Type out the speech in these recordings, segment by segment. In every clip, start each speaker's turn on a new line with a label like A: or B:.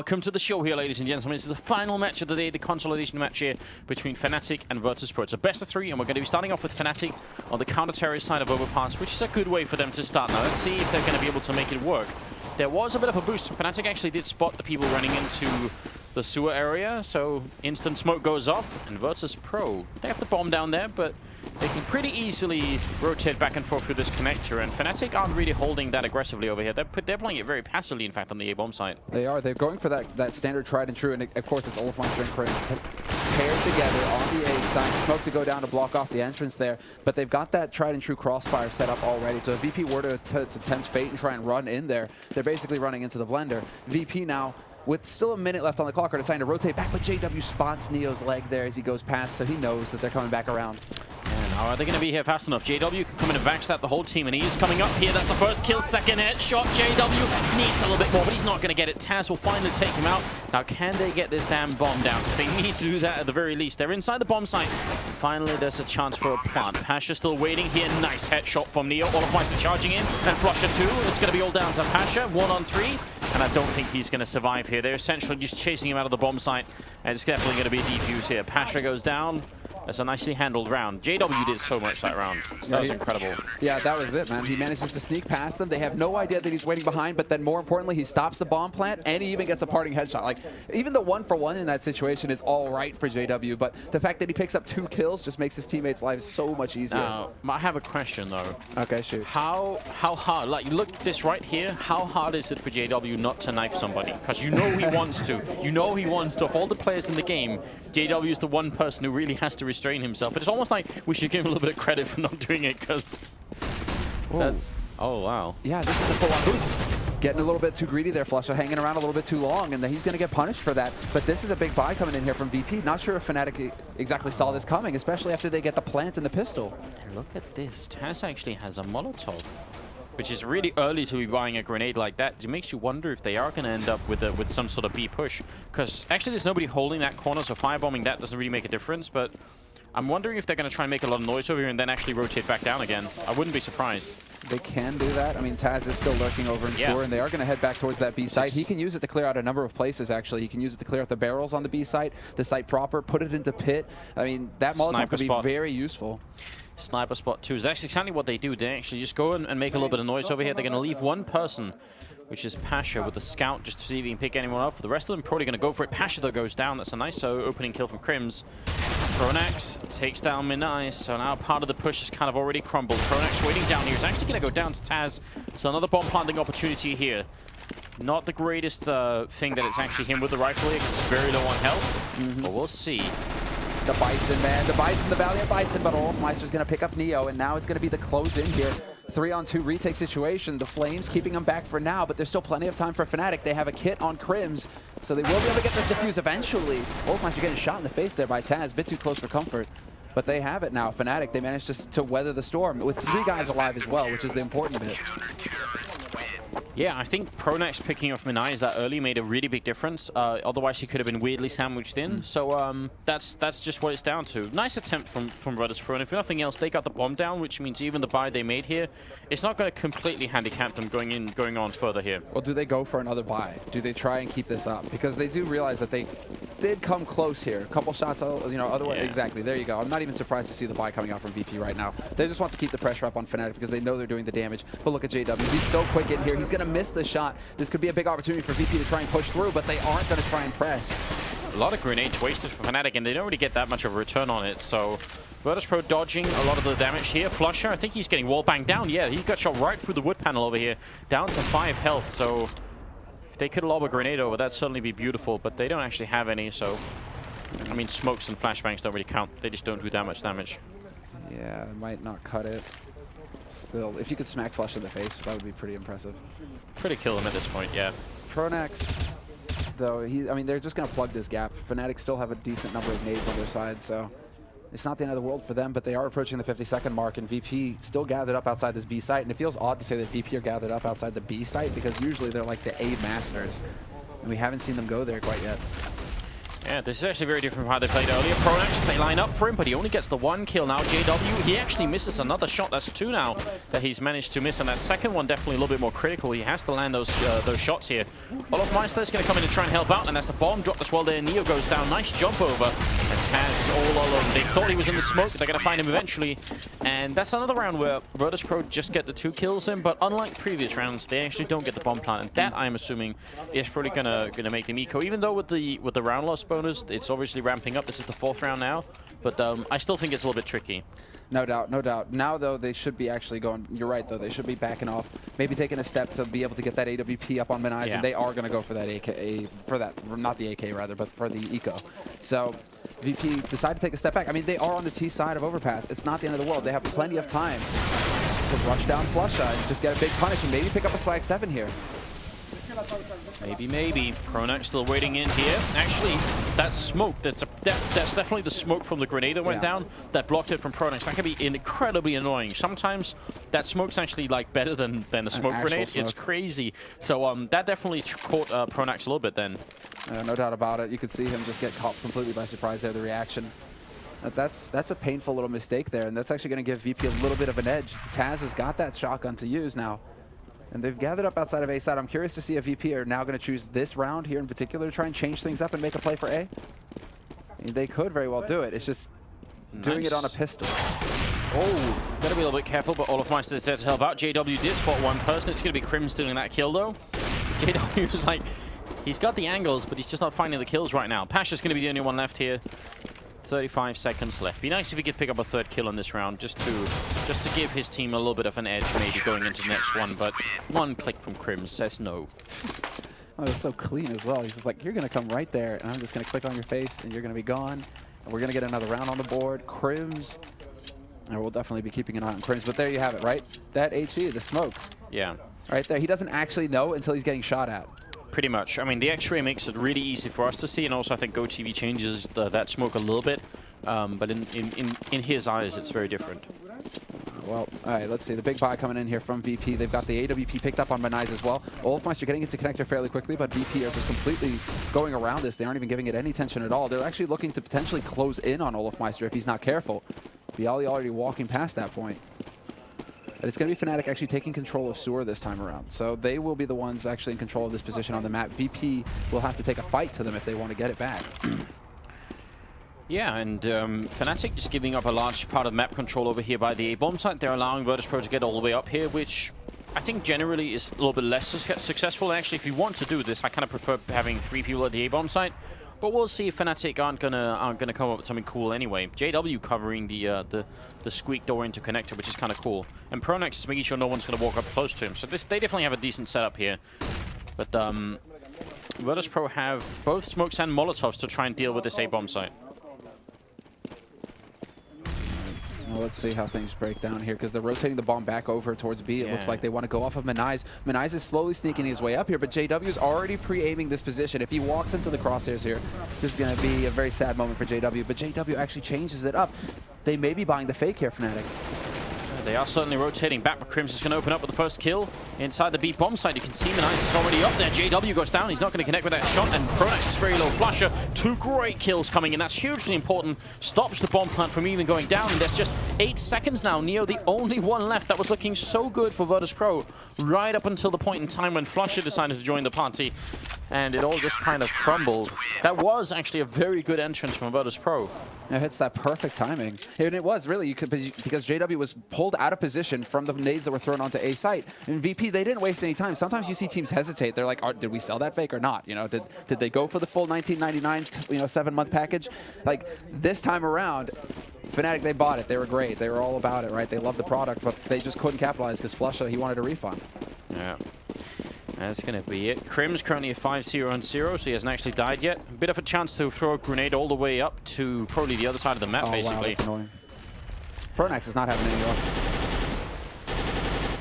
A: Welcome to the show here, ladies and gentlemen. This is the final match of the day, the consolidation match here between Fnatic and Virtus.pro. It's a best of 3, and we're going to be starting off with Fnatic on the counter-terrorist side of Overpass, which is a good way for them to start now. Let's see if they're going to be able to make it work. There was a bit of a boost. Fnatic actually did spot the people running into the sewer area, so instant smoke goes off, and Virtus.pro, they have the bomb down there, but they can pretty easily rotate back and forth through this connector, and Fnatic aren't really holding that aggressively over here. They're playing it very passively, in fact, on the A-bomb side.
B: They are. They're going for that standard tried and true, and of course it's olofmeister and KRiMz paired together on the A side. Smoke to go down to block off the entrance there, but they've got that tried and true crossfire set up already. So if VP were to tempt fate and try and run in there, they're basically running into the blender. VP now, with still a minute left on the clock, are deciding to rotate back, but JW spots Neo's leg there as he goes past, so he knows that they're coming back around.
A: And are they going to be here fast enough? JW can come in and backstab the whole team, and he is coming up here. That's the first kill, second headshot. JW needs a little bit more, but he's not going to get it. Taz will finally take him out. Now, can they get this damn bomb down? Because they need to do that at the very least. They're inside the bomb site. And finally, there's a chance for a plant. Pasha still waiting here. Nice headshot from Neo. olofmeister charging in, and flusha too. It's going to be all down to Pasha, 1-on-3. And I don't think he's going to survive here. They're essentially just chasing him out of the bomb site. And it's definitely going to be a defuse here. Pasha goes down. That's a nicely handled round. JW did so much that round. That was incredible.
B: Yeah, that was it, man. He manages to sneak past them. They have no idea that he's waiting behind, but then more importantly, he stops the bomb plant, and he even gets a parting headshot. Like, even the 1-for-1 in that situation is all right for JW, but the fact that he picks up 2 kills just makes his teammates' lives so much easier.
A: Now, I have a question, though.
B: Okay, shoot.
A: How hard, like, look at this right here, how hard is it for JW not to knife somebody? Because you know he wants to. You know he wants to. Of all the players in the game, JW is the one person who really has to restrain himself. But it's almost like we should give him a little bit of credit for not doing it, because that's... Oh, wow.
B: Yeah, this is a full-on boost. Getting a little bit too greedy there, flusha, hanging around a little bit too long, and then he's going to get punished for that. But this is a big buy coming in here from VP. Not sure if Fnatic exactly saw this coming, especially after they get the plant and the pistol.
A: And look at this. Taz actually has a Molotov, which is really early to be buying a grenade like that. It makes you wonder if they are going to end up with some sort of B push. Because actually there's nobody holding that corner, so firebombing that doesn't really make a difference. But I'm wondering if they're going to try and make a lot of noise over here and then actually rotate back down again. I wouldn't be surprised.
B: They can do that. I mean, Taz is still lurking over in sewer, and they are going to head back towards that B site. He can use it to clear out a number of places, actually. He can use it to clear out the barrels on the B site, the site proper, put it into pit. I mean, that Molotov could be very useful.
A: Sniper spot too. So that's exactly what they do. They actually just go and make a little bit of noise over here. They're going to leave one person, which is Pasha, with the scout, just to see if he can pick anyone off. But the rest of them probably going to go for it. Pasha, though, goes down. That's a nice opening kill from KRiMz. Pronax takes down minise. So now part of the push is kind of already crumbled. Pronax waiting down here. He's actually going to go down to Taz. So another bomb planting opportunity here. Not the greatest thing that it's actually him with the rifle here, because it's very low on health. But we'll see.
B: The Bison, man. The Bison, the Valiant Bison, but olofmeister's going to pick up Neo, and now it's going to be the close in here. 3-on-2 retake situation. The Flames keeping them back for now, but there's still plenty of time for Fnatic. They have a kit on KRiMz, so they will be able to get this defuse eventually. olofmeister getting shot in the face there by Taz. A bit too close for comfort. But they have it now. Fnatic, they managed to weather the storm with 3 guys alive as well, which is the important bit.
A: Yeah, I think Pronax picking off minise that early made a really big difference. Otherwise, he could have been weirdly sandwiched in. So that's just what it's down to. Nice attempt from Virtus.pro, and if nothing else, they got the bomb down, which means even the buy they made here, it's not going to completely handicap them going on further here.
B: Well, do they go for another buy? Do they try and keep this up? Because they do realize that they did come close here. A couple shots, you know, otherwise, yeah. Exactly. There you go. I'm not even surprised to see the buy coming out from VP right now. They just want to keep the pressure up on Fnatic because they know they're doing the damage. But look at JW. He's so quick in here. He's going to miss the shot. This could be a big opportunity for VP to try and push through, but they aren't going to try and press.
A: A lot of grenades wasted for Fnatic, and they don't really get that much of a return on it. So Virtus.pro dodging a lot of the damage here. flusha, I think he's getting wall banged down. Yeah, he got shot right through the wood panel over here, down to 5 health. So if they could lob a grenade over, that'd certainly be beautiful, but they don't actually have any. So I mean, smokes and flashbangs don't really count. They just don't do that much damage.
B: Yeah, it might not cut it. Still, if you could smack flusha in the face, that would be pretty impressive.
A: Pretty kill him at this point, yeah.
B: Pronax, though, I mean, they're just going to plug this gap. Fnatic still have a decent number of nades on their side, so it's not the end of the world for them, but they are approaching the 50-second mark, and VP still gathered up outside this B site, and it feels odd to say that VP are gathered up outside the B site, because usually they're like the A masters, and we haven't seen them go there quite yet.
A: Yeah, this is actually very different from how they played earlier. Pronax, they line up for him, but he only gets the one kill now. JW, he actually misses another shot. That's two now that he's managed to miss, and that second one definitely a little bit more critical. He has to land those shots here. olofmeister is going to come in and try and help out, and that's the bomb drop as well there. Neo goes down. Nice jump over, and Taz is all alone. They thought he was in the smoke. They're going to find him eventually, and that's another round where Virtus.pro just get the 2 kills in, but unlike previous rounds, they actually don't get the bomb plant, and that, I'm assuming, is probably gonna make them eco. Even though with the round loss bonus, it's obviously ramping up. This is the 4th round now, but I still think it's a little bit tricky.
B: No doubt, no doubt. Now, though, they should be actually going, you're right, though, they should be backing off, maybe taking a step to be able to get that AWP up on minise, and they are going to go for that not the AK, rather, but for the eco. So, VP decided to take a step back. I mean, they are on the T side of Overpass. It's not the end of the world. They have plenty of time to rush down flusha and just get a big punish and maybe pick up a swag 7 here.
A: Maybe. Pronax still waiting in here. Actually, that smoke, that's definitely the smoke from the grenade that went down that blocked it from Pronax. That can be incredibly annoying. Sometimes that smoke's actually like better than a smoke grenade. Smoke. It's crazy. So that definitely caught Pronax a little bit then.
B: No doubt about it. You could see him just get caught completely by surprise there, the reaction. That's a painful little mistake there, and that's actually going to give VP a little bit of an edge. Taz has got that shotgun to use now. And they've gathered up outside of A side. I'm curious to see if VP are now going to choose this round here in particular to try and change things up and make a play for A. I mean, they could very well do it. It's just doing it on a pistol.
A: Oh, gotta be a little bit careful, but olofmeister is there to help out. JW did spot one person. It's going to be KRiMz stealing that kill, though. JW is like, he's got the angles, but he's just not finding the kills right now. pasha's going to be the only one left here. 35 seconds left. Be nice if he could pick up a 3rd kill in this round, just to give his team a little bit of an edge, maybe going into the next one. But one click from KRiMz says no.
B: Oh, it's so clean as well. He's just like, you're going to come right there, and I'm just going to click on your face, and you're going to be gone. And we're going to get another round on the board. KRiMz, and we'll definitely be keeping an eye on KRiMz. But there you have it, right? That HE, the smoke.
A: Yeah.
B: Right there. He doesn't actually know until he's getting shot at.
A: Pretty much. I mean, the X-ray makes it really easy for us to see, and also I think GoTV changes that smoke a little bit. But in his eyes, it's very different.
B: Well, all right, let's see. The big buy coming in here from VP. They've got the AWP picked up on minise as well. olofmeister getting into connector fairly quickly, but VP are just completely going around this. They aren't even giving it any attention at all. They're actually looking to potentially close in on olofmeister if he's not careful. byali already walking past that point. But it's going to be Fnatic actually taking control of sewer this time around. So they will be the ones actually in control of this position on the map. VP will have to take a fight to them if they want to get it back.
A: Yeah, and Fnatic just giving up a large part of map control over here by the A-bomb site. They're allowing Virtus.pro to get all the way up here, which I think generally is a little bit less successful. Actually, if you want to do this, I kind of prefer having 3 people at the A-bomb site. But we'll see if Fnatic aren't gonna come up with something cool anyway. JW covering the squeak door into connector, which is kind of cool. And Pronax is making sure no one's gonna walk up close to him. So they definitely have a decent setup here. But Virtus.pro have both smokes and molotovs to try and deal with this A-bomb site.
B: Well, let's see how things break down here, because they're rotating the bomb back over towards B. It looks like they want to go off of minise. minise is slowly sneaking his way up here, but JW is already pre-aiming this position. If he walks into the crosshairs here, this is going to be a very sad moment for JW, but JW actually changes it up. They may be buying the fake here, Fnatic.
A: They are certainly rotating back, but KRiMz is going to open up with the first kill inside the B bomb site. You can see minise is already up there. JW goes down. He's not going to connect with that shot, and Pronax is very low. flusha, 2 great kills coming in. That's hugely important. Stops the bomb plant from even going down, and there's just 8 seconds now. Neo, the only one left. That was looking so good for Virtus.pro right up until the point in time when flusha decided to join the party, and it all just kind of crumbled. That was actually a very good entrance from Virtus.pro.
B: It hits that perfect timing. And it was really, because JW was pulled out of position from the nades that were thrown onto A site. And VP, they didn't waste any time. Sometimes you see teams hesitate. They're like, did we sell that fake or not? You know, did they go for the full 1999, 7-month package? Like this time around, Fnatic, they bought it. They were great. They were all about it, right? They loved the product, but they just couldn't capitalize because flusha, he wanted a refund.
A: Yeah. That's going to be it. KRiMz currently at 5-0-0, so he hasn't actually died yet. A bit of a chance to throw a grenade all the way up to probably the other side of the map, basically. Wow, that's annoying.
B: Pronax is not having any luck.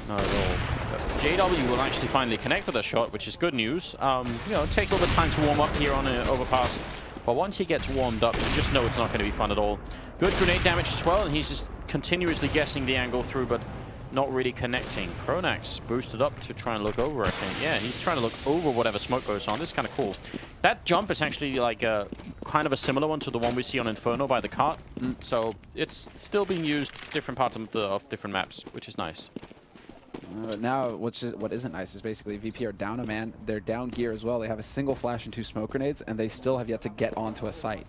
A: Not at all. But JW will actually finally connect with a shot, which is good news. It takes a little bit of time to warm up here on an overpass. But once he gets warmed up, you just know it's not going to be fun at all. Good grenade damage as well, and he's just continuously guessing the angle through, but not really connecting. Pronax boosted up to try and look over, I think. Yeah, he's trying to look over whatever smoke goes on. This is kind of cool. That jump is actually like a kind of a similar one to the one we see on Inferno by the cart. So it's still being used different parts of different maps, which is nice.
B: Now, what isn't nice is basically VP are down a man. They're down gear as well. They have a single flash and 2 smoke grenades, and they still have yet to get onto a site.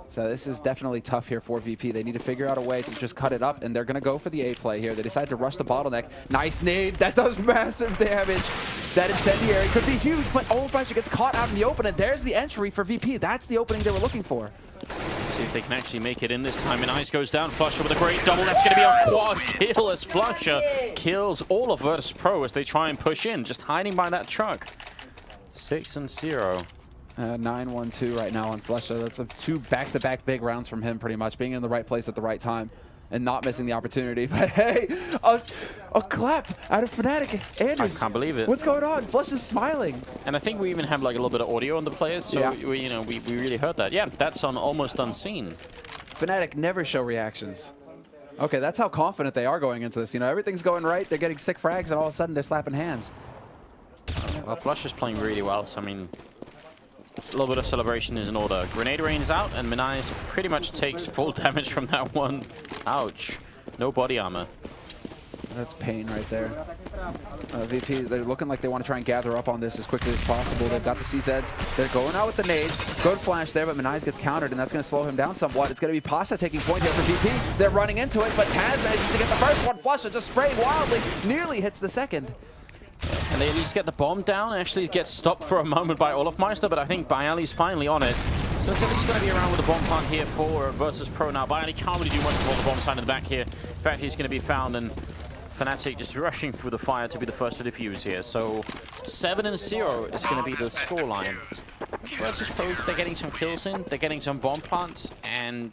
B: So this is definitely tough here for VP. They need to figure out a way to just cut it up, and they're going to go for the A play here. They decide to rush the bottleneck. Nice nade. That does massive damage. That incendiary could be huge, but olofmeister gets caught out in the open, and there's the entry for VP. That's the opening they were looking for.
A: See if they can actually make it in this time. minise goes down. flusha with a great double. That's going to be a quad kill as flusha kills all of Virtus Pro as they try and push in, just hiding by that truck. 6-0.
B: 9-1-2 right now on flusha. That's 2 back-to-back big rounds from him, pretty much being in the right place at the right time and not missing the opportunity. But hey, a clap out of Fnatic. Anders,
A: I can't believe it.
B: What's going on? flusha's smiling.
A: And I think we even have like a little bit of audio on the players, so
B: yeah.
A: we really heard that. Yeah, that's on almost unseen.
B: Fnatic never show reactions. Okay, that's how confident they are going into this. You know, everything's going right. They're getting sick frags, and all of a sudden they're slapping hands.
A: Well, flusha's playing really well, so I mean, a little bit of celebration is in order. Grenade rains out, and minise pretty much takes full damage from that one. Ouch. No body armor.
B: That's pain right there. VP, they're looking like they want to try and gather up on this as quickly as possible. They've got the CZs. They're going out with the nades. Good flash there, but minise gets countered, and that's going to slow him down somewhat. It's going to be pasha taking point here for VP. They're running into it, but Taz manages to get the first one. flusha just sprayed wildly. Nearly hits the second.
A: And they at least get the bomb down. Actually gets stopped for a moment by olofmeister, but I think byali's finally on it. So it's at least going to be around with the bomb plant here for Virtus Pro now. byali can't really do much to hold the bomb side in the back here. In fact, he's going to be found, and Fnatic just rushing through the fire to be the first to defuse here. So 7-0 is going to be the scoreline. Virtus Pro, they're getting some kills in, they're getting some bomb plants, and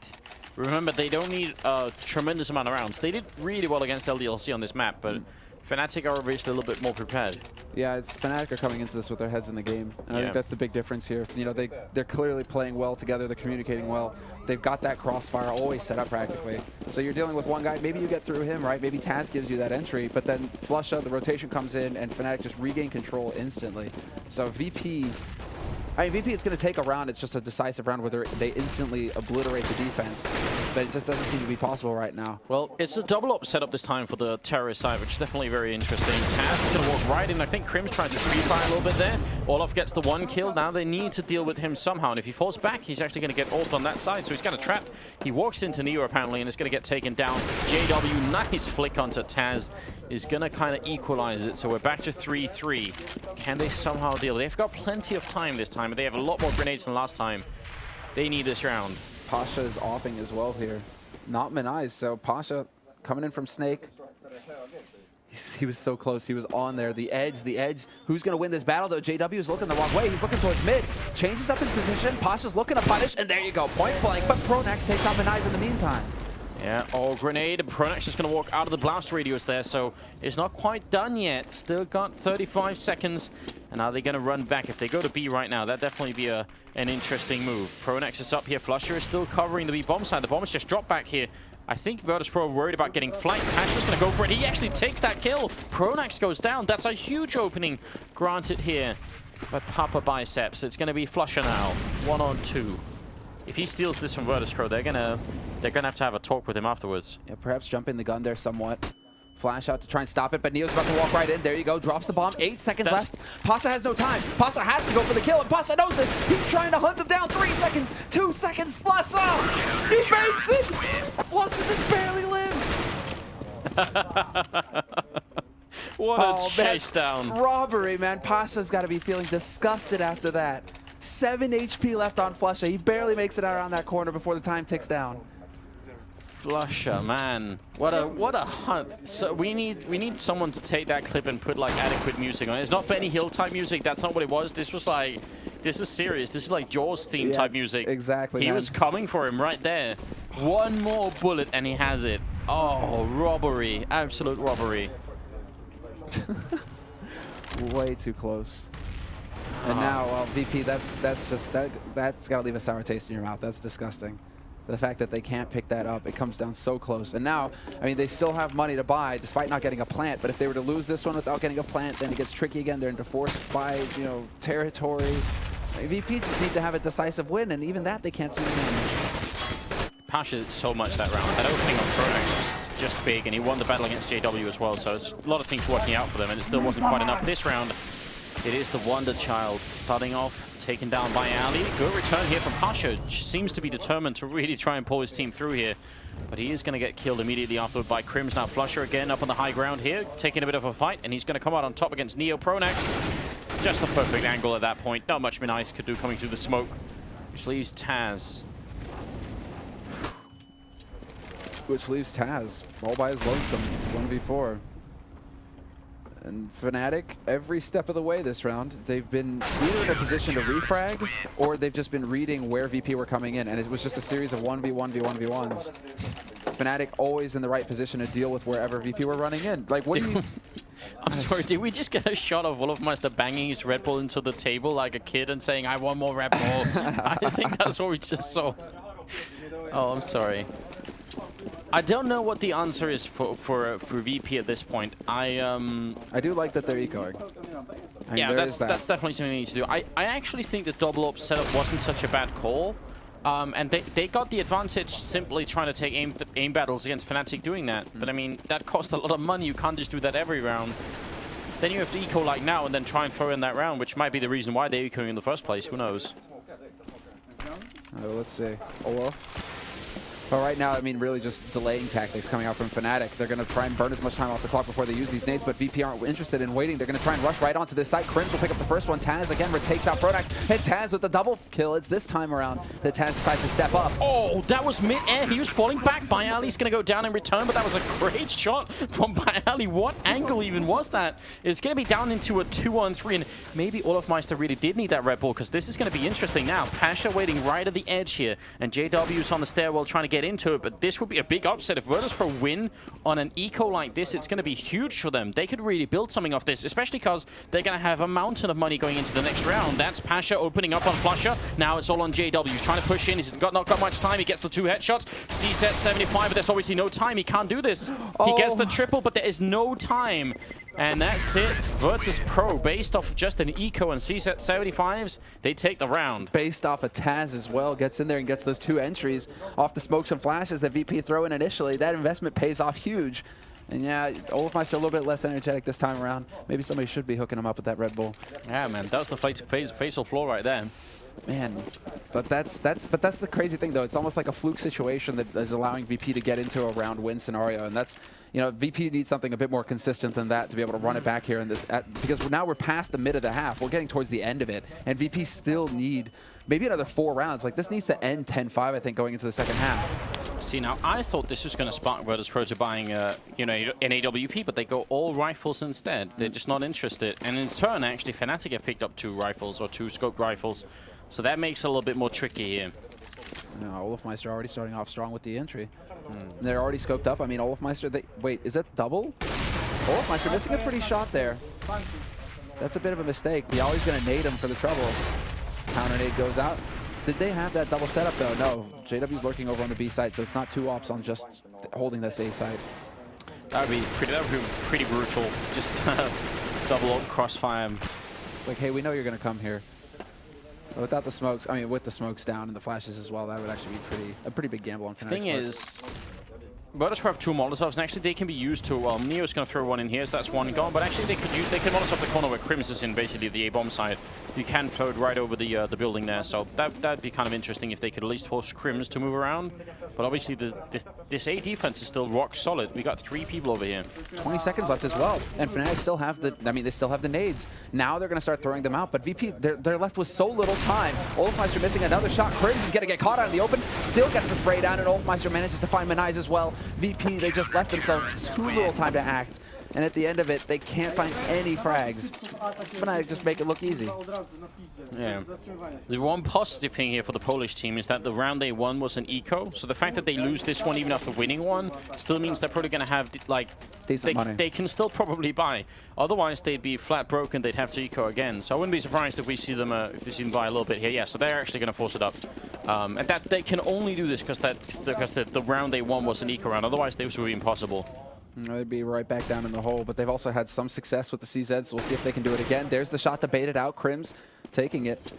A: remember, they don't need a tremendous amount of rounds. They did really well against LDLC on this map, but Fnatic are obviously a little bit more prepared.
B: Yeah, it's Fnatic are coming into this with their heads in the game. And I think that's the big difference here. You know, they're clearly playing well together. They're communicating well. They've got that crossfire always set up practically. So you're dealing with one guy. Maybe you get through him, right? Maybe Taz gives you that entry. But then flusha, the rotation comes in, and Fnatic just regain control instantly. So VP... I mean, VP, it's going to take a round. It's just a decisive round where they instantly obliterate the defense. But it just doesn't seem to be possible right now.
A: Well, it's a double up setup this time for the terrorist side, which is definitely very interesting. Taz is going to walk right in. I think KRiMz trying to free-fire a little bit there. Olof gets the 1 kill. Now they need to deal with him somehow. And if he falls back, he's actually going to get ulted on that side. So he's kind of trapped. He walks into Neo, apparently, and is going to get taken down. JW, nice flick onto Taz, is going to kind of equalize it. So we're back to 3-3. Can they somehow deal? They've got plenty of time this time, but they have a lot more grenades than last time. They need this round.
B: pasha is opping as well here. Not minise, so pasha coming in from Snake. He was so close. He was on there. The edge. Who's going to win this battle, though? JW is looking the wrong way. He's looking towards mid. Changes up his position. pasha's looking to punish, and there you go. Point blank, but Pronax takes out minise in the meantime.
A: Yeah, grenade. Pronax is going to walk out of the blast radius there, so it's not quite done yet. Still got 35 seconds. And are they going to run back? If they go to B right now, that'd definitely be an interesting move. Pronax is up here. flusha is still covering the B bomb side. The bomb is just dropped back here. I think Virtus Pro are worried about getting flanked. pasha's going to go for it. He actually takes that kill. Pronax goes down. That's a huge opening granted here by paszaBiceps. It's going to be flusha now. 1-on-2. If he steals this from Virtus Pro, they're gonna have to have a talk with him afterwards.
B: Yeah, perhaps jumping the gun there somewhat. Flash out to try and stop it, but Neo's about to walk right in. There you go, drops the bomb. 8 seconds left. pasha has no time. pasha has to go for the kill, and pasha knows this. He's trying to hunt him down. 3 seconds, 2 seconds. flusha! He makes it! flusha just barely lives.
A: What a chase down.
B: Robbery, man. pasha's got to be feeling disgusted after that. 7 HP left on flusha. He barely makes it out around that corner before the time ticks down.
A: flusha, man. What a hunt. So we need someone to take that clip and put like adequate music on it. It's not Benny Hill type music. That's not what it was. This was like, this is serious. This is like Jaws theme type music.
B: Exactly.
A: He was coming for him right there. One more bullet and he has it. Oh, robbery. Absolute robbery.
B: Way too close. And now, well, VP, that's got to leave a sour taste in your mouth. That's disgusting. The fact that they can't pick that up, it comes down so close. And now, I mean, they still have money to buy despite not getting a plant. But if they were to lose this one without getting a plant, then it gets tricky again. They're into forced by, you know, territory. VP just need to have a decisive win, and even that they can't seem to manage.
A: pasha so much that round. That opening on Pronax was just big, and he won the battle against JW as well. So it's a lot of things working out for them, and it still wasn't quite enough this round. It is the Wonder Child starting off, taken down by byali. Good return here from pasha. Seems to be determined to really try and pull his team through here. But he is going to get killed immediately afterward by KRiMz. Now flusha again up on the high ground here, taking a bit of a fight. And he's going to come out on top against Neo. Pronax. Just the perfect angle at that point. Not much minise could do coming through the smoke. Which leaves Taz.
B: Which leaves Taz all by his lonesome, 1v4. And Fnatic, every step of the way this round, they've been either in a position to refrag, or they've just been reading where VP were coming in, and it was just a series of 1v1v1v1s. Fnatic always in the right position to deal with wherever VP were running in. Like, what do you...
A: I'm sorry, did we just get a shot of olofmeister banging his Red Bull into the table like a kid and saying, I want more Red Bull? I think that's what we just saw. Oh, I'm sorry. I don't know what the answer is for VP at this point. I
B: do like that they're ecoing. I mean,
A: yeah, that's definitely something they need to do. I actually think the double up setup wasn't such a bad call. And they got the advantage simply trying to take aim battles against Fnatic doing that. But I mean, that cost a lot of money. You can't just do that every round. Then you have to eco like now and then try and throw in that round, which might be the reason why they're ecoing in the first place. Who knows?
B: Let's see. Olof. But right now, I mean, really just delaying tactics coming out from Fnatic. They're going to try and burn as much time off the clock before they use these nades, but VP aren't interested in waiting. They're going to try and rush right onto this site. KRiMz will pick up the first one. Taz again takes out Pronax. And Taz with the double kill. It's this time around that Taz decides to step up.
A: Oh, that was mid-air. He was falling back. byali's going to go down in return, but that was a great shot from byali. What angle even was that? It's going to be down into a 2-on-3, and maybe olofmeister really did need that Red Bull, because this is going to be interesting now. pasha waiting right at the edge here, and JW's on the stairwell trying to get into it, but this would be a big upset. If Virtus.pro win on an eco like this, it's going to be huge for them. They could really build something off this, especially because they're going to have a mountain of money going into the next round. That's pasha opening up on flusha. Now it's all on JW. He's trying to push in. He's not got much time. He gets the 2 headshots. C-set 75, but there's obviously no time. He can't do this. He gets the triple, but there is no time. And that's it. Virtus.pro, based off of just an eco and C-set 75s, they take the round.
B: Based off of Taz as well, gets in there and gets those 2 entries off the smokes and flashes that VP throw in initially. That investment pays off huge. And yeah, olofmeister a little bit less energetic this time around. Maybe somebody should be hooking him up with that Red Bull.
A: Yeah, man, that was the fatal flaw right there.
B: Man, but that's the crazy thing though. It's almost like a fluke situation that is allowing VP to get into a round win scenario, and that's, you know, VP needs something a bit more consistent than that to be able to run it back here in this, because now we're past the mid of the half. We're getting towards the end of it, and VP still need maybe another 4 rounds. Like, this needs to end 10-5, I think, going into the second half.
A: See, now I thought this was going to spark Virtus.pro to buying, you know, an AWP, but they go all rifles instead. They're just not interested. And in turn, actually, Fnatic have picked up 2 rifles or 2 scoped rifles. So that makes it a little bit more tricky here.
B: No, olofmeister already starting off strong with the entry. They're already scoped up. I mean, olofmeister, wait, is that double? olofmeister missing a pretty shot there. That's a bit of a mistake. byali's going to nade him for the trouble. Counter nade goes out. Did they have that double setup though? No. JW's lurking over on the B side, so it's not 2 ops on just holding this A side.
A: That would be pretty brutal. Just double up crossfire.
B: Like, hey, we know you're going to come here. Without the smokes, I mean, with the smokes down and the flashes as well, that would actually be a pretty big gamble on Fnatic's part.
A: The thing is, Virtus.pro have 2 Molotovs, and actually they can be used to, well, Neo's going to throw one in here, so that's one gone, but actually they can Molotov the corner where KRiMz is in, basically the A-bomb side. You can throw it right over the building there, so that'd be kind of interesting if they could at least force KRiMz to move around. But obviously this A defense is still rock solid. We got 3 people over here.
B: 20 seconds left as well, and Fnatic still have the, I mean, they still have the nades. Now they're going to start throwing them out, but VP, they're left with so little time. olofmeister missing another shot. KRiMz is going to get caught out in the open, still gets the spray down, and olofmeister manages to find minise as well. VP, they just left themselves too little time to act. and at the end of it, they can't find any frags. Fnatic just make it look easy.
A: Yeah. The one positive thing here for the Polish team is that the round they won was an eco, so the fact that they lose this one even after winning one still means they're probably going to have, like,
B: decent money.
A: They can still probably buy. Otherwise, they'd be flat broken. They'd have to eco again. So I wouldn't be surprised if we see them buy a little bit here. Yeah, so they're actually going to force it up. And that they can only do this because the round they won was an eco round. Otherwise, this would be impossible.
B: They'd be right back down in the hole, but they've also had some success with the CZs, so we'll see if they can do it again. There's the shot to bait it out. KRiMz taking it.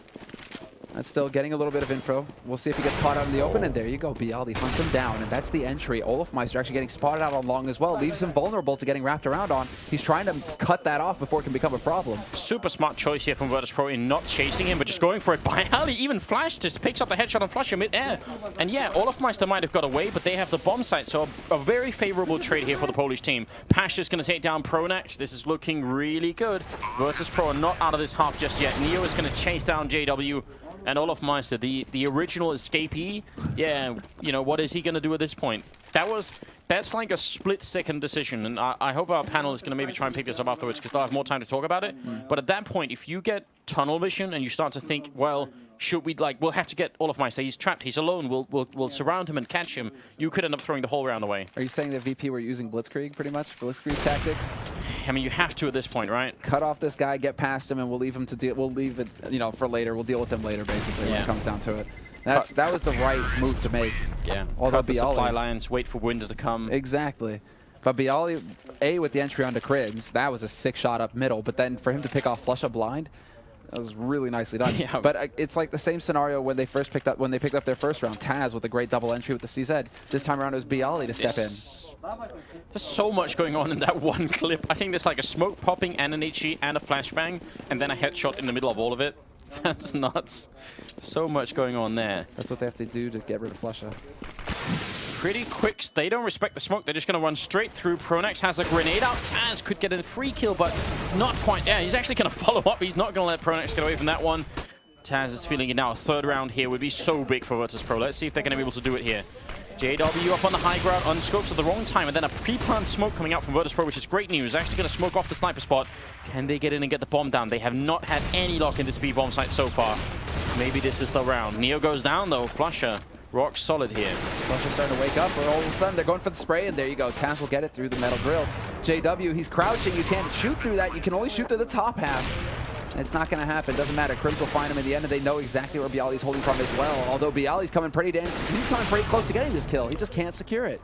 B: That's still getting a little bit of info. We'll see if he gets caught out in the open, and there you go. byali hunts him down, and that's the entry. olofmeister actually getting spotted out on long as well. Leaves him vulnerable to getting wrapped around on. He's trying to cut that off before it can become a problem.
A: Super smart choice here from Virtus.pro in not chasing him, but just going for it. byali even flashed, just picks up the headshot on flusha mid-air. And yeah, olofmeister might have got away, but they have the bomb site, so a very favorable trade here for the Polish team. pasha's going to take down Pronax. This is looking really good. Virtus.pro are not out of this half just yet. Neo is going to chase down JW. And olofmeister, the original escapee, yeah, you know, what is he going to do at this point? That's like a split-second decision, and I hope our panel is going to maybe try and pick this up afterwards because they'll have more time to talk about it. But at that point, if you get tunnel vision and you start to think, well, should we, like, we'll have to get olofmeister. He's trapped. He's alone. We'll surround him and catch him. You could end up throwing the whole round away.
B: Are you saying that VP were using blitzkrieg pretty much? Blitzkrieg tactics?
A: I mean, you have to at this point, right?
B: Cut off this guy, get past him, and we'll leave him to deal. We'll leave it, you know, for later. We'll deal with him later, basically, when it comes down to it. That was the right move to make.
A: Yeah.
B: Although
A: Cut the supply lines, wait for winter to come.
B: Exactly. But byali, with the entry onto KRiMz, that was a sick shot up middle. But then for him to pick off flusha blind, that was really nicely done.
A: Yeah.
B: But it's like the same scenario when they picked up their first round. Taz with a great double entry with the CZ. This time around it was byali to step in.
A: There's so much going on in that one clip. I think there's like a smoke popping and an HE and a flashbang, and then a headshot in the middle of all of it. That's nuts. So much going on there.
B: That's what they have to do to get rid of flusha.
A: Pretty quick. They don't respect the smoke. They're just going to run straight through. Pronax has a grenade out. Taz could get a free kill, but not quite. Yeah, he's actually going to follow up. He's not going to let Pronax get away from that one. Taz is feeling it now. A third round here would be so big for Virtus.pro. Let's see if they're going to be able to do it here. JW up on the high ground, unscopes at the wrong time, and then a pre-planned smoke coming out from Virtus.pro, which is great news. Actually going to smoke off the sniper spot. Can they get in and get the bomb down? They have not had any luck in this B-bomb site so far. Maybe this is the round. Neo goes down, though. flusha, rock solid here.
B: flusha's starting to wake up, but all of a sudden they're going for the spray, and there you go. Taz will get it through the metal grill. JW, he's crouching. You can't shoot through that. You can only shoot through the top half. And it's not going to happen. Doesn't matter. KRiMz will find him in the end, and they know exactly where byali's holding from as well. Although byali's coming pretty close to getting this kill. He just can't secure it.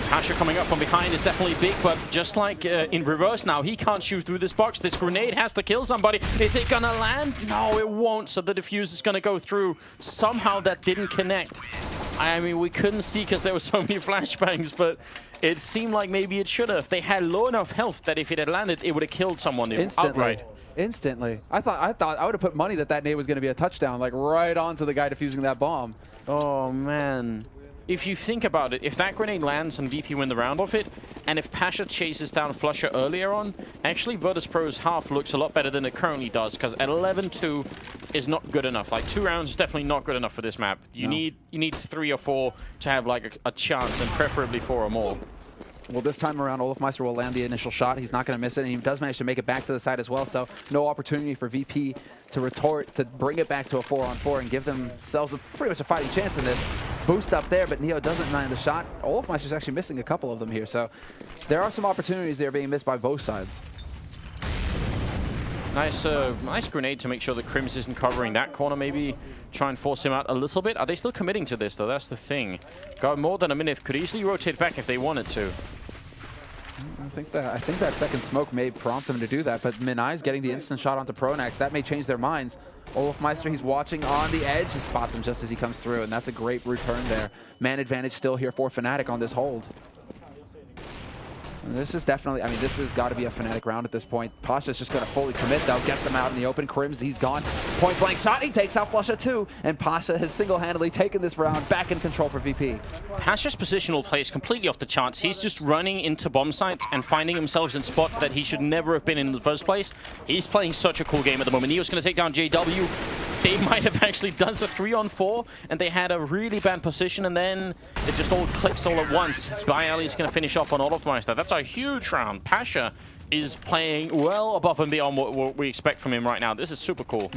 A: pasha coming up from behind is definitely big, but just like in reverse now, he can't shoot through this box. This grenade has to kill somebody. Is it going to land? No, it won't. So the defuse is going to go through. Somehow that didn't connect. I mean, we couldn't see because there were so many flashbangs, but it seemed like maybe it should have. They had low enough health that if it had landed, it would have killed someone outright.
B: Instantly. I thought I would have put money that nade was going to be a touchdown, like right onto the guy defusing that bomb.
A: Oh, man. If you think about it, if that grenade lands and VP win the round off it, and if pasha chases down flusha earlier on, actually Virtus.pro's half looks a lot better than it currently does, because 11-2 is not good enough. Like, 2 rounds is definitely not good enough for this map. You need 3 or 4 to have like a chance, and preferably 4 or more.
B: Well, this time around, olofmeister will land the initial shot. He's not going to miss it, and he does manage to make it back to the side as well, so no opportunity for VP to retort, to bring it back to a 4-on-4 and give themselves pretty much a fighting chance in this. Boost up there, but Neo doesn't land the shot. olofmeister's actually missing a couple of them here, so there are some opportunities there being missed by both sides.
A: Nice grenade to make sure that KRiMz isn't covering that corner. Maybe try and force him out a little bit. Are they still committing to this, though? That's the thing. Got more than a minute. Could easily rotate back if they wanted to.
B: I think that second smoke may prompt them to do that, but minise getting the instant shot onto Pronax, that may change their minds. olofmeister, he's watching on the edge. He spots him just as he comes through, and that's a great return there. Man advantage still here for Fnatic on this hold. And this is definitely, I mean, this has got to be a Fnatic round at this point. pasha's just going to fully commit, though. Gets them out in the open. KRiMz, he's gone. Point blank shot. He takes out flusha, too. And pasha has single-handedly taken this round back in control for VP.
A: pasha's positional play is completely off the charts. He's just running into bomb sites and finding himself in spots that he should never have been in the first place. He's playing such a cool game at the moment. Neo's going to take down JW. they might have actually done a 3-on-4, and they had a really bad position, and then it just all clicks all at once. byali is going to finish off on olofmeister. That's a huge round. Pasha is playing well above and beyond what we expect from him right now. This is super cool.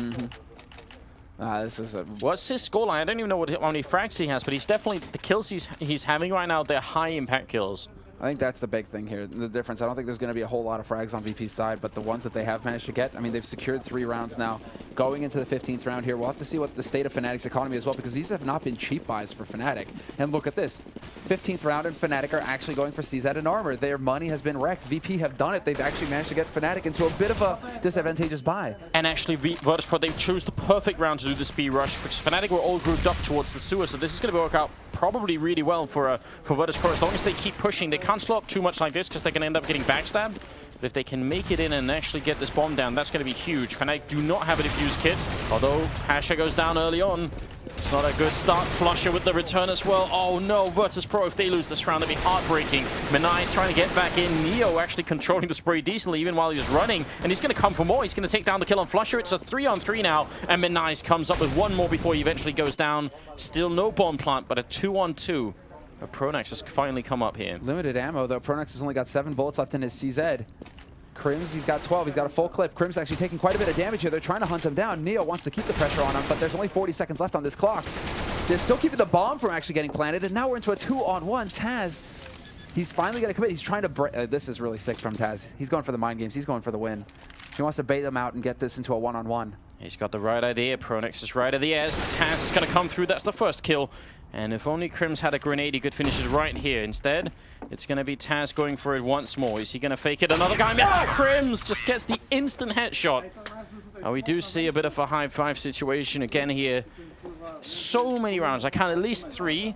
B: This is a...
A: What's his scoreline? I don't even know how many frags he has, but he's definitely... The kills he's having right now, they're high-impact kills.
B: I think that's the big thing here, the difference. I don't think there's going to be a whole lot of frags on VP's side, but the ones that they have managed to get, I mean, they've secured 3 rounds now. Going into the 15th round here, we'll have to see what the state of Fnatic's economy as well, because these have not been cheap buys for Fnatic. And look at this. 15th round and Fnatic are actually going for CZ and armor. Their money has been wrecked. VP have done it. They've actually managed to get Fnatic into a bit of a disadvantageous buy.
A: And actually, Virtus.pro, they chose the perfect round to do the speed rush. Fnatic were all grouped up towards the sewer, so this is going to work out probably really well for Virtus.pro. As long as they keep pushing, they can't slow up too much like this because they can end up getting backstabbed. But if they can make it in and actually get this bomb down, that's going to be huge. Fnatic do not have a defuse kit, although Pasha goes down early on. It's not a good start. flusha with the return as well. Oh no, Virtus.pro, if they lose this round, that'd be heartbreaking. minise trying to get back in. Neo actually controlling the spray decently even while he's running. And he's going to come for more. He's going to take down the kill on flusha. It's a 3-on-3 now. And minise comes up with one more before he eventually goes down. Still no bomb plant, but a 2-on-2. Pronax has finally come up here.
B: Limited ammo, though. Pronax has only got 7 bullets left in his CZ. KRiMz, he's got 12. He's got a full clip. KRiMz actually taking quite a bit of damage here. They're trying to hunt him down. Neo wants to keep the pressure on him, but there's only 40 seconds left on this clock. They're still keeping the bomb from actually getting planted, and now we're into a 2-on-1. Taz, he's finally going to commit. He's trying to break. This is really sick from Taz. He's going for the mind games. He's going for the win. He wants to bait them out and get this into a 1-on-1.
A: He's got the right idea. Pronax is right at the edge. Taz is going to come through. That's the first kill. And if only KRiMz had a grenade, he could finish it right here. Instead, it's going to be Taz going for it once more. Is he going to fake it? Another guy. KRiMz just gets the instant headshot. We do see a bit of a high-five situation again here. So many rounds. I count at least 3.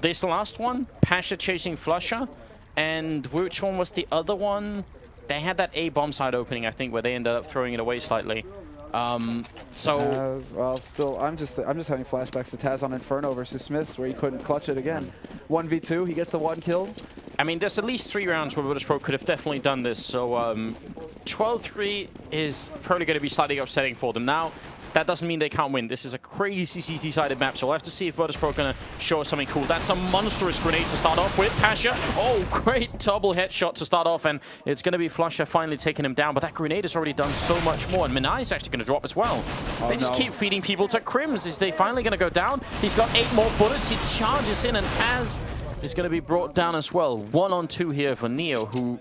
A: This last one, Pasha chasing flusha. And which one was the other one? They had that A bomb side opening, I think, where they ended up throwing it away slightly.
B: Well, still, I'm just having flashbacks to Taz on Inferno versus Smiths, where he couldn't clutch it again. 1v2, he gets the 1 kill.
A: I mean, there's at least 3 rounds where Virtus.pro could have definitely done this. So 12-3 is probably going to be slightly upsetting for them. Now, that doesn't mean they can't win. This is a crazy CT-sided map, so we'll have to see if Virtus.pro are going to show us something cool. That's a monstrous grenade to start off with. Pasha, oh, great double headshot to start off, and it's going to be flusha finally taking him down, but that grenade has already done so much more, and minise is actually going to drop as well. They just keep feeding people to KRiMz. Is they finally going to go down? He's got 8 more bullets. He charges in, and Taz is going to be brought down as well. 1-on-2 here for Neo, who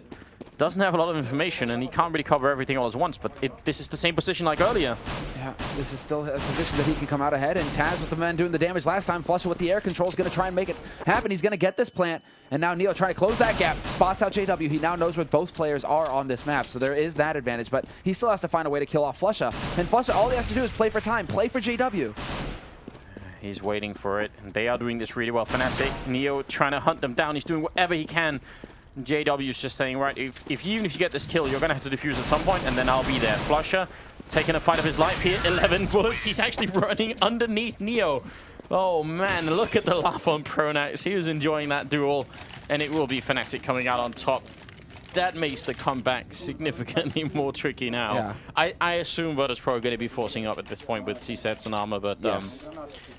A: doesn't have a lot of information, and he can't really cover everything all at once, but this is the same position like earlier.
B: Yeah, this is still a position that he can come out ahead, and Taz with the man doing the damage last time. flusha with the air control is going to try and make it happen. He's going to get this plant, and now Neo trying to close that gap. Spots out JW. He now knows where both players are on this map, so there is that advantage, but he still has to find a way to kill off flusha. And flusha, all he has to do is play for time, play for JW.
A: He's waiting for it, and they are doing this really well. Fnatic, Neo trying to hunt them down. He's doing whatever he can. JW is just saying, right, even if you get this kill, you're going to have to defuse at some point, and then I'll be there. flusha taking a fight of his life here. 11 bullets. He's actually running underneath Neo. Oh, man, look at the laugh on Pronax. He was enjoying that duel, and it will be Fnatic coming out on top. That makes the comeback significantly more tricky now.
B: Yeah.
A: I assume Virtus.pro are going to be forcing up at this point with C-sets and armor, but
B: yes.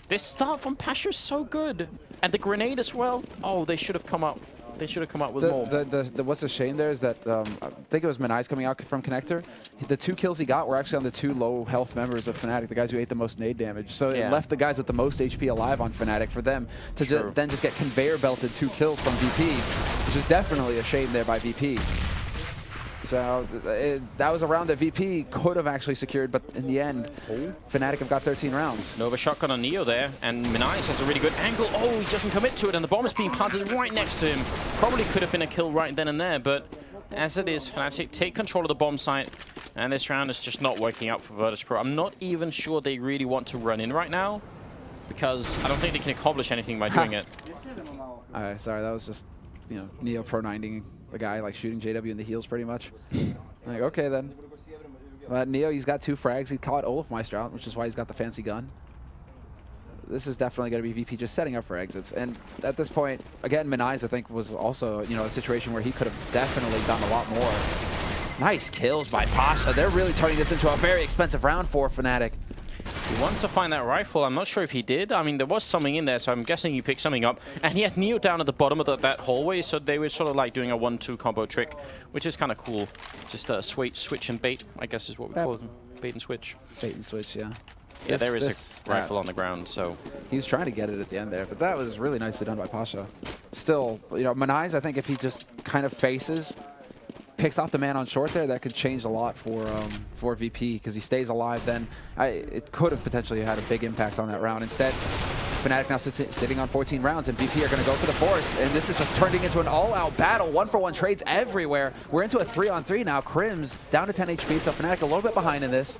A: This start from Pasha is so good. And the grenade as well. Oh, they should have come up. They should have come up with more.
B: What's a shame there is that I think it was minise coming out from Connector. The 2 kills he got were actually on the 2 low health members of Fnatic, the guys who ate the most nade damage. So it left the guys with the most HP alive on Fnatic for them to then just get conveyor belted 2 kills from VP, which is definitely a shame there by VP. So that was a round that VP could have actually secured, but in the end, Fnatic have got 13 rounds.
A: Nova shotgun on Neo there, and minise has a really good angle. Oh, he doesn't commit to it, and the bomb is being planted right next to him. Probably could have been a kill right then and there, but as it is, Fnatic take control of the bomb site, and this round is just not working out for Virtus.pro. I'm not even sure they really want to run in right now, because I don't think they can accomplish anything by doing it.
B: Alright, sorry, that was just, you know, Neo pro-9ing the guy, like shooting JW in the heels pretty much. Like, okay then. But Neo, he's got 2 frags. He caught olofmeister out, which is why he's got the fancy gun. This is definitely going to be VP just setting up for exits. And at this point, again, minise, I think, was also, you know, a situation where he could have definitely done a lot more. Nice kills by Pasha. They're really turning this into a very expensive round for Fnatic.
A: wanted to find that rifle. I'm not sure if he did. I mean, there was something in there, so I'm guessing he picked something up. And he had Neo down at the bottom of that hallway, so they were sort of like doing a 1-2 combo trick, which is kind of cool. Just a switch and bait, I guess is what we call them. Bait and switch.
B: Bait and switch, yeah.
A: Yeah, there is a rifle on the ground, so...
B: He was trying to get it at the end there, but that was really nicely done by Pasha. Still, you know, minise, I think if he just kind of faces, picks off the man on short there, that could change a lot for VP, because he stays alive then. It could have potentially had a big impact on that round. Instead, Fnatic now sitting on 14 rounds, and VP are going to go for the force, and this is just turning into an all-out battle. 1-for-1 trades everywhere. We're into a 3-on-3 now. KRiMz down to 10 HP, so Fnatic a little bit behind in this.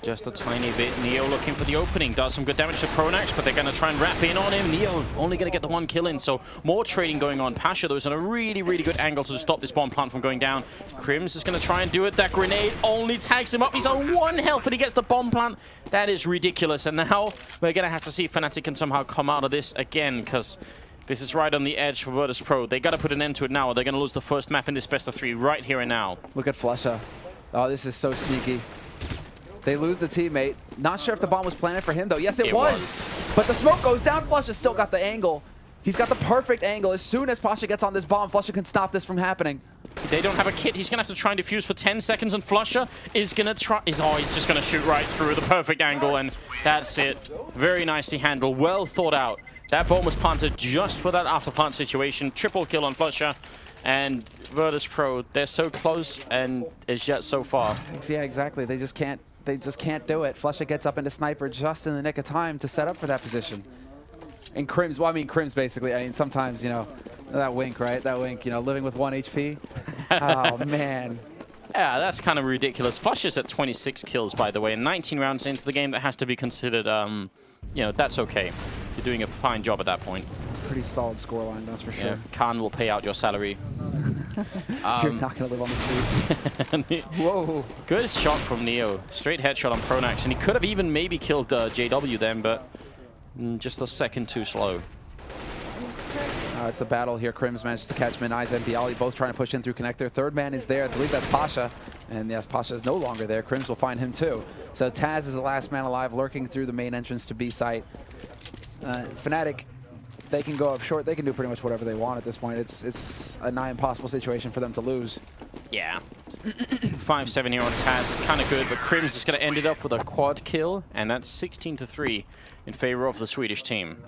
A: Just a tiny bit. Neo looking for the opening. Does some good damage to Pronax, but they're going to try and wrap in on him. Neo only going to get the 1 kill in, so more trading going on. pasha, though, is on a really, really good angle to stop this bomb plant from going down. KRiMz is going to try and do it. That grenade only tags him up. He's on 1 health and he gets the bomb plant. That is ridiculous. And now we're going to have to see if Fnatic can somehow come out of this again, because this is right on the edge for Virtus.pro. They got to put an end to it now, or they're going to lose the first map in this best of 3 right here and now.
B: Look at flusha. Oh, this is so sneaky. They lose the teammate. Not sure if the bomb was planted for him, though. Yes, it was. But the smoke goes down. flusha still got the angle. He's got the perfect angle. As soon as pasha gets on this bomb, flusha can stop this from happening.
A: They don't have a kit. He's going to have to try and defuse for 10 seconds, and flusha is going to try... he's just going to shoot right through the perfect angle, and that's it. Very nicely handled. Well thought out. That bomb was planted just for that after plant situation. Triple kill on flusha. And Virtus.pro, they're so close, and it's yet so far.
B: Yeah, exactly. They just can't do it. flusha gets up into sniper just in the nick of time to set up for that position. And KRiMz, well, I mean, KRiMz basically, I mean, sometimes, you know, that wink, right? That wink, you know, living with 1 HP. Oh, man.
A: Yeah, that's kind of ridiculous. flusha's at 26 kills, by the way, and 19 rounds into the game. That has to be considered, you know, that's okay. You're doing a fine job at that point.
B: Pretty solid scoreline, that's for sure.
A: Yeah, Khan will pay out your salary.
B: You're not going to live on the street. Whoa.
A: Good shot from Neo. Straight headshot on Pronax, and he could have even maybe killed JW then, but just a second too slow.
B: It's the battle here. KRiMz managed to catch minise and byali, both trying to push in through connector. Third man is there. I believe that's pasha. And yes, pasha is no longer there. KRiMz will find him too. So Taz is the last man alive, lurking through the main entrance to B site. Fnatic, they can go up short. They can do pretty much whatever they want at this point. It's a nigh impossible situation for them to lose.
A: Yeah. 5-7 here on Taz is kind of good, but KRiMz is going to end it up with a quad kill, and that's 16-3 in favor of the Swedish team.